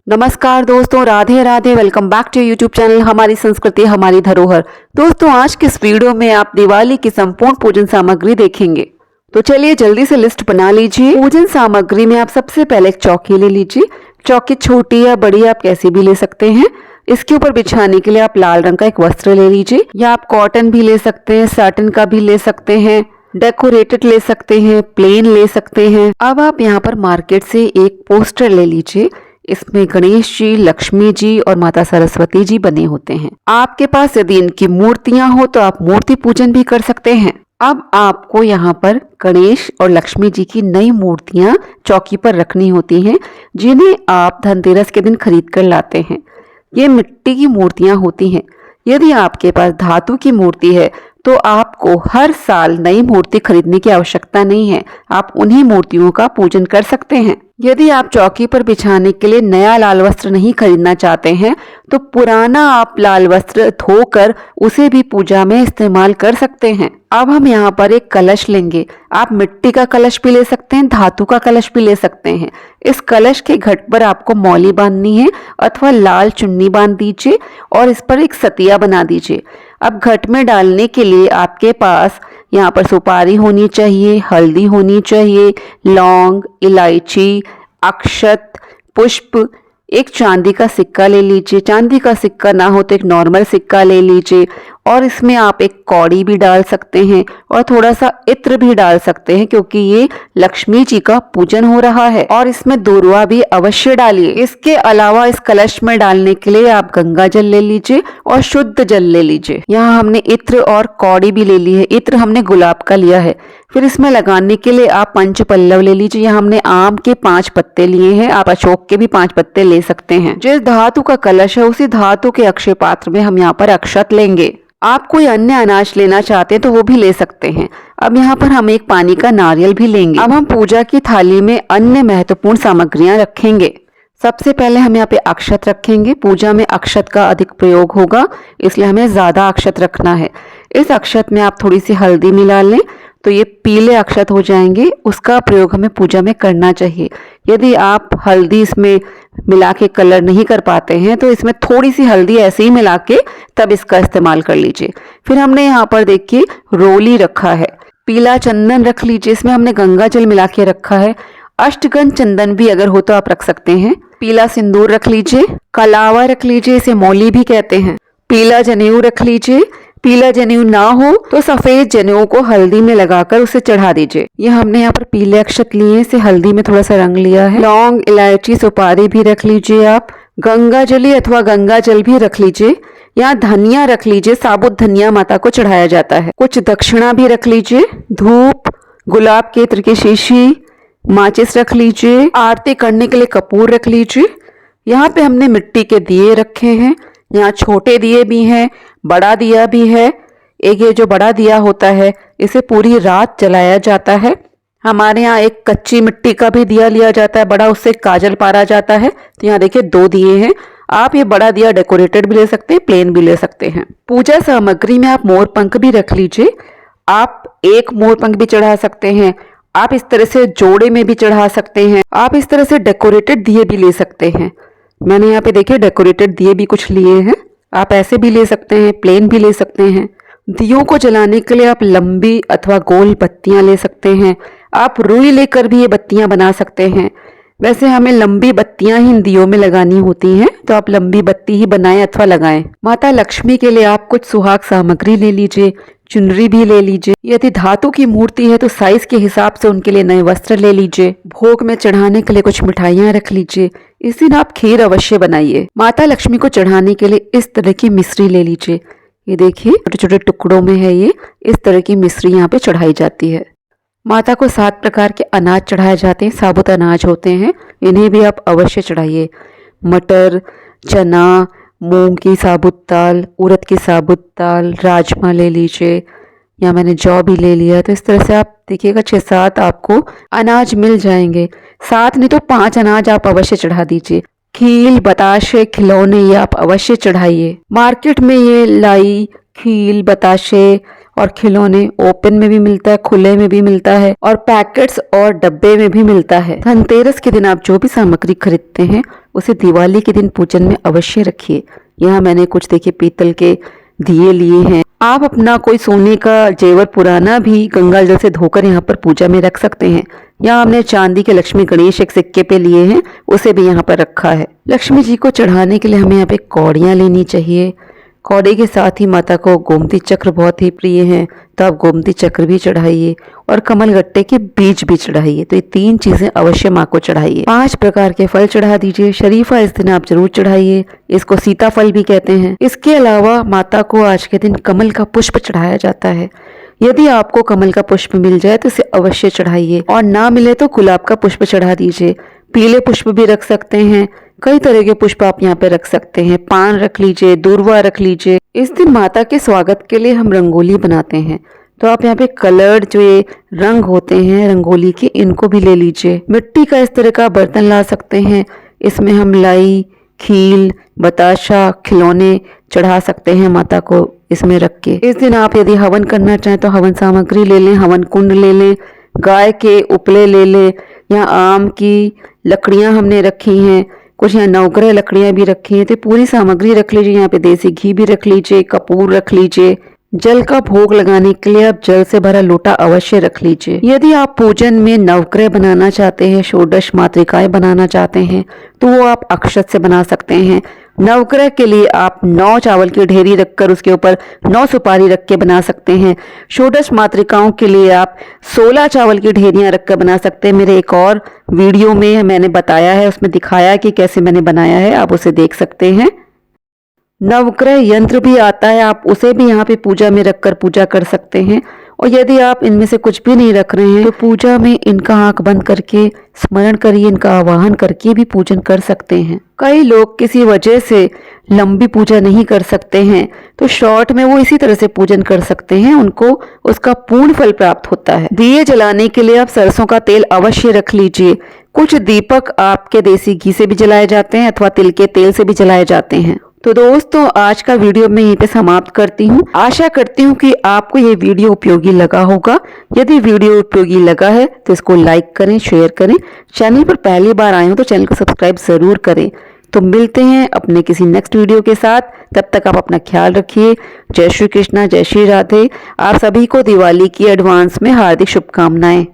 नमस्कार दोस्तों, Radhe Radhe. Welcome back to YouTube channel हमारी संस्कृति हमारी धरोहर। दोस्तों, आज के इस वीडियो में आप दिवाली की संपूर्ण पूजन सामग्री देखेंगे। तो चलिए जल्दी से लिस्ट बना लीजिए। पूजन सामग्री में आप सबसे पहले एक चौकी ले लीजिए। चौकी छोटी या बड़ी आप कैसी भी ले सकते हैं। इसके ऊपर बिछाने के लिए आप लाल रंग का एक वस्त्र ले लीजिए, या आप कॉटन भी ले सकते हैं, साटन का भी ले सकते हैं, डेकोरेटेड ले सकते हैं, प्लेन ले सकते हैं। अब आप यहाँ पर मार्केट से एक पोस्टर ले लीजिए। इसमें गणेश जी, लक्ष्मी जी और माता सरस्वती जी बने होते हैं। आपके पास यदि इनकी मूर्तियां हो तो आप मूर्ति पूजन भी कर सकते हैं। अब आपको यहाँ पर गणेश और लक्ष्मी जी की नई मूर्तियां चौकी पर रखनी होती हैं, जिन्हें आप धनतेरस के दिन खरीद कर लाते हैं। ये मिट्टी की मूर्तियां होती हैं। यदि आपके पास धातु की मूर्ति है तो आपको हर साल नई मूर्ति खरीदने की आवश्यकता नहीं है। आप उन्हीं मूर्तियों का पूजन कर सकते हैं। यदि आप चौकी पर बिछाने के लिए नया लाल वस्त्र नहीं खरीदना चाहते हैं तो पुराना आप लाल वस्त्र धोकर उसे भी पूजा में इस्तेमाल कर सकते हैं। अब हम यहाँ पर एक कलश लेंगे। आप मिट्टी का कलश भी ले सकते हैं, धातु का कलश भी ले सकते हैं। इस कलश के घट पर आपको मौली बांधनी है अथवा लाल चुन्नी बांध दीजिए और इस पर एक सतिया बना दीजिए। अब घट में डालने के लिए आपके पास यहाँ पर सुपारी होनी चाहिए, हल्दी होनी चाहिए, लौंग, इलायची, अक्षत, पुष्प, एक चांदी का सिक्का ले लीजिए। चांदी का सिक्का ना हो तो एक नॉर्मल सिक्का ले लीजिए और इसमें आप एक कौड़ी भी डाल सकते हैं और थोड़ा सा इत्र भी डाल सकते हैं, क्योंकि ये लक्ष्मी जी का पूजन हो रहा है। और इसमें दूर्वा भी अवश्य डालिए। इसके अलावा इस कलश में डालने के लिए आप गंगा जल ले लीजिए और शुद्ध जल ले लीजिए। यहाँ हमने इत्र और कौड़ी भी ले ली है। इत्र हमने गुलाब का लिया है। फिर इसमें लगाने के लिए आप पंच पल्लव ले लीजिए। यहाँ हमने आम के 5 पत्ते लिए हैं, आप अशोक के भी 5 पत्ते ले सकते हैं। जिस धातु का कलश है उसी धातु के अक्षय पात्र में हम यहाँ पर अक्षत लेंगे। आप कोई अन्य अनाज लेना चाहते हैं तो वो भी ले सकते हैं। अब यहाँ पर हम एक पानी का नारियल भी लेंगे। अब हम पूजा की थाली में अन्य महत्वपूर्ण सामग्रियां रखेंगे। सबसे पहले हम यहाँ पे अक्षत रखेंगे। पूजा में अक्षत का अधिक प्रयोग होगा, इसलिए हमें ज्यादा अक्षत रखना है। इस अक्षत में आप थोड़ी सी हल्दी मिला लें तो ये पीले अक्षत हो जाएंगे। उसका प्रयोग हमें पूजा में करना चाहिए। यदि आप हल्दी इसमें मिला के कलर नहीं कर पाते हैं तो इसमें थोड़ी सी हल्दी ऐसे ही मिला के तब इसका इस्तेमाल कर लीजिए। फिर हमने यहाँ पर देखिए रोली रखा है। पीला चंदन रख लीजिए, इसमें हमने गंगा जल मिला के रखा है। अष्टगंध चंदन भी अगर हो तो आप रख सकते हैं। पीला सिंदूर रख लीजिए। कलावा रख लीजिए, इसे मौली भी कहते हैं। पीला जनेऊ रख लीजिए। पीला जनेऊ ना हो तो सफेद जनेऊ को हल्दी में लगाकर उसे चढ़ा दीजिए। ये हमने यहाँ पर पीले अक्षत लिए, इसे हल्दी में थोड़ा सा रंग लिया है। लौंग, इलायची, सुपारी भी रख लीजिए। आप गंगा जली अथवा गंगा जल भी रख लीजिए। यहाँ धनिया रख लीजिए, साबुत धनिया माता को चढ़ाया जाता है। कुछ दक्षिणा भी रख लीजिए। धूप, गुलाब के इत्र की शीशी, माचिस रख लीजिए। आरती करने के लिए कपूर रख लीजिए। यहाँ पे हमने मिट्टी के दिए रखे हैं। यहाँ छोटे दिए भी हैं, बड़ा दिया भी है। एक ये जो बड़ा दिया होता है इसे पूरी रात जलाया जाता है। हमारे यहाँ एक कच्ची मिट्टी का भी दिया लिया जाता है बड़ा, उससे काजल पारा जाता है। तो यहाँ देखिए 2 दिए हैं। आप ये बड़ा दिया डेकोरेटेड भी ले सकते हैं, प्लेन भी ले सकते हैं। पूजा सामग्री में आप मोर पंख भी रख लीजिए। आप एक मोर पंख भी चढ़ा सकते हैं। आप इस तरह से जोड़े में भी चढ़ा सकते हैं। आप इस तरह से डेकोरेटेड दिए भी ले सकते हैं। मैंने यहाँ पे देखिए डेकोरेटेड दिए भी कुछ लिए हैं। आप ऐसे भी ले सकते हैं, प्लेन भी ले सकते हैं। दियों को जलाने के लिए आप लंबी अथवा गोल बत्तियां ले सकते हैं। आप रुई लेकर भी ये बत्तियां बना सकते हैं। वैसे हमें लंबी बत्तियां ही इन दियों में लगानी होती हैं, तो आप लंबी बत्ती ही बनाएं अथवा लगाएं। माता लक्ष्मी के लिए आप कुछ सुहाग सामग्री ले लीजिए, चुनरी भी ले लीजिए। यदि धातु की मूर्ति है तो साइज के हिसाब से उनके लिए नए वस्त्र ले लीजिए। भोग में चढ़ाने के लिए कुछ मिठाइयां रख लीजिए। इस दिन आप खीर अवश्य बनाइए। माता लक्ष्मी को चढ़ाने के लिए इस तरह की मिश्री ले लीजिए। ये देखिए छोटे छोटे टुकड़ों में है ये। इस तरह की मिश्री यहाँ पे चढ़ाई जाती है। माता को 7 प्रकार के अनाज चढ़ाए जाते हैं, साबुत अनाज होते हैं, इन्हें भी आप अवश्य चढ़ाइए। मटर, चना, मूंग की साबुत दाल, उड़द की साबुत दाल, राजमा ले लीजिए। यहाँ मैंने जौ भी ले लिया। तो इस तरह से आप देखिएगा 6-7 आपको अनाज मिल जाएंगे। 7 नहीं तो 5 अनाज आप अवश्य चढ़ा दीजिए। खील, बताशे, खिलौने ये आप अवश्य चढ़ाइए। मार्केट में ये लाई, खील, बताशे और खिलौने ओपन में भी मिलता है, खुले में भी मिलता है और पैकेट्स और डब्बे में भी मिलता है। धनतेरस के दिन आप जो भी सामग्री खरीदते हैं उसे दिवाली के दिन पूजन में अवश्य रखिए। यहाँ मैंने कुछ देखिए पीतल के दिए लिए हैं। आप अपना कोई सोने का जेवर पुराना भी गंगा जल से धोकर यहाँ पर पूजा में रख सकते हैं। यहाँ हमने चांदी के लक्ष्मी गणेश एक सिक्के पे लिए हैं, उसे भी यहाँ पर रखा है। लक्ष्मी जी को चढ़ाने के लिए हमें यहाँ पे कौड़ियाँ लेनी चाहिए। कौड़े के साथ ही माता को गोमती चक्र बहुत ही प्रिय है, तो आप गोमती चक्र भी चढ़ाइए और कमल गट्टे के बीज भी चढ़ाइए। तो ये 3 चीजें अवश्य माँ को चढ़ाइए। 5 प्रकार के फल चढ़ा दीजिए। शरीफा इस दिन आप जरूर चढ़ाइए, इसको सीताफल भी कहते हैं। इसके अलावा माता को आज के दिन कमल का पुष्प चढ़ाया जाता है। यदि आपको कमल का पुष्प मिल जाए तो इसे अवश्य चढ़ाइए, और ना मिले तो गुलाब का पुष्प चढ़ा दीजिए। पीले पुष्प भी रख सकते हैं, कई तरह के पुष्प आप यहाँ पे रख सकते हैं। पान रख लीजिए, दूर्वा रख लीजिए। इस दिन माता के स्वागत के लिए हम रंगोली बनाते हैं, तो आप यहाँ पे कलर्ड जो ये रंग होते हैं रंगोली के, इनको भी ले लीजिए। मिट्टी का इस तरह का बर्तन ला सकते हैं, इसमें हम लाई, खील, बताशा, खिलौने चढ़ा सकते हैं माता को इसमें रख के। इस दिन आप यदि हवन करना चाहें तो हवन सामग्री ले लें, हवन कुंड ले लें, गाय के उपले ले लें। यहाँ आम की लकड़ियाँ हमने रखी हैं, कुछ यहाँ नवग्रह लकड़ियाँ भी रखी हैं, तो पूरी सामग्री रख लीजिए। यहाँ पे देसी घी भी रख लीजिए, कपूर रख लीजिए। जल का भोग लगाने के लिए आप जल से भरा लोटा अवश्य रख लीजिए। यदि आप पूजन में नवग्रह बनाना चाहते हैं, षोडश मातृकाएं बनाना चाहते हैं, तो वो आप अक्षत से बना सकते हैं। नवग्रह के लिए आप 9 चावल की ढेरी रखकर उसके ऊपर 9 सुपारी रख के बना सकते हैं। षोडश मातृकाओं के लिए आप 16 चावल की ढेरियां रखकर बना सकते हैं। मेरे एक और वीडियो में मैंने बताया है, उसमें दिखाया है कि कैसे मैंने बनाया है, आप उसे देख सकते हैं। नवग्रह यंत्र भी आता है, आप उसे भी यहाँ पे पूजा में रखकर पूजा कर सकते हैं। और यदि आप इनमें से कुछ भी नहीं रख रहे हैं तो पूजा में इनका आंख बंद करके स्मरण करिए, इनका आवाहन करके भी पूजन कर सकते हैं। कई लोग किसी वजह से लंबी पूजा नहीं कर सकते हैं, तो शॉर्ट में वो इसी तरह से पूजन कर सकते हैं, उनको उसका पूर्ण फल प्राप्त होता है। दिए जलाने के लिए आप सरसों का तेल अवश्य रख लीजिए। कुछ दीपक आपके देसी घी से भी जलाए जाते हैं अथवा तिल के तेल से भी जलाए जाते हैं। तो दोस्तों आज का वीडियो मैं यहीं पे समाप्त करती हूँ। आशा करती हूँ कि आपको ये वीडियो उपयोगी लगा होगा। यदि वीडियो उपयोगी लगा है तो इसको लाइक करें, शेयर करें। चैनल पर पहली बार आए हो तो चैनल को सब्सक्राइब जरूर करें। तो मिलते हैं अपने किसी नेक्स्ट वीडियो के साथ, तब तक आप अपना ख्याल रखिए। जय श्री कृष्णा, जय श्री राधे। आप सभी को दिवाली की एडवांस में हार्दिक शुभकामनाएं।